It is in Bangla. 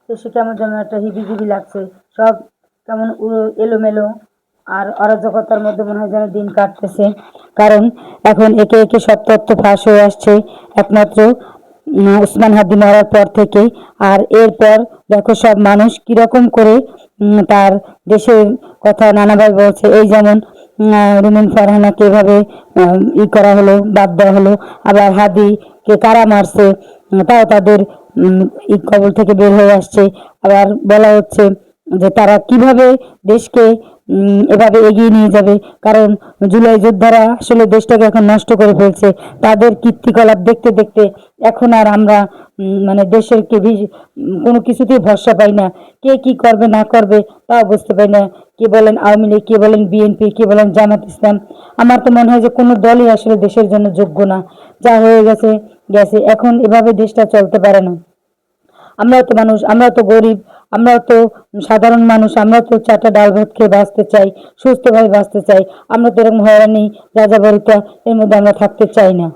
দেশে কেমন যেন একটা হিবিজিবি লাগছে, সব কেমন এলোমেলো আর অরাজকতার মধ্যে মনে হয় যেন দিন কাটতেছে। কারণ এখন একে একে সব তথ্য ফাঁস হয়ে আসছে একমাত্র ওসমান হাদি মরার পর থেকে। আর এরপর দেখো সব মানুষ কিরকম করে তার দেশের কথা নানাভাবে বলছে। এই যেমন রুমিন ফারহানাকে এভাবে করা হলো, বাদ দেওয়া হলো। আবার হাদিকে কারা মারছে তাও তাদের কবল থেকে বের হয়ে আসছে। আবার বলা হচ্ছে যে তারা কিভাবে দেশকে এভাবে এগিয়ে নিয়ে যাবে। কারণ জুলাই যোদ্ধারা আসলে দেশটাকে এখন নষ্ট করে ফেলছে। তাদের কীর্তিকলাপ দেখতে দেখতে এখন আর আমরা মানে দেশের কোনো কিছুতেই ভরসা পাই না। কে কি করবে না করবে তাও বুঝতে পারি না। কে বলেন আওয়ামী লীগ, কে বলেন বিএনপি, কে বলেন জামাত ইসলাম। আমার তো মনে হয় যে কোনো দলই আসলে দেশের জন্য যোগ্য না। যা হয়ে গেছে গেছে, এখন এভাবে দেশটা চলতে পারে না। আমরাও তো মানুষ, আমরাও তো গরিব, আমরাও তো সাধারণ মানুষ, আমরাও তো চারটা ডাল ভাত খেয়ে বাঁচতে চাই, সুস্থভাবে বাঁচতে চাই। আমরা তো এরকম হয়রানি যাযাবরিতা এর মধ্যে আমরা থাকতে চাই না।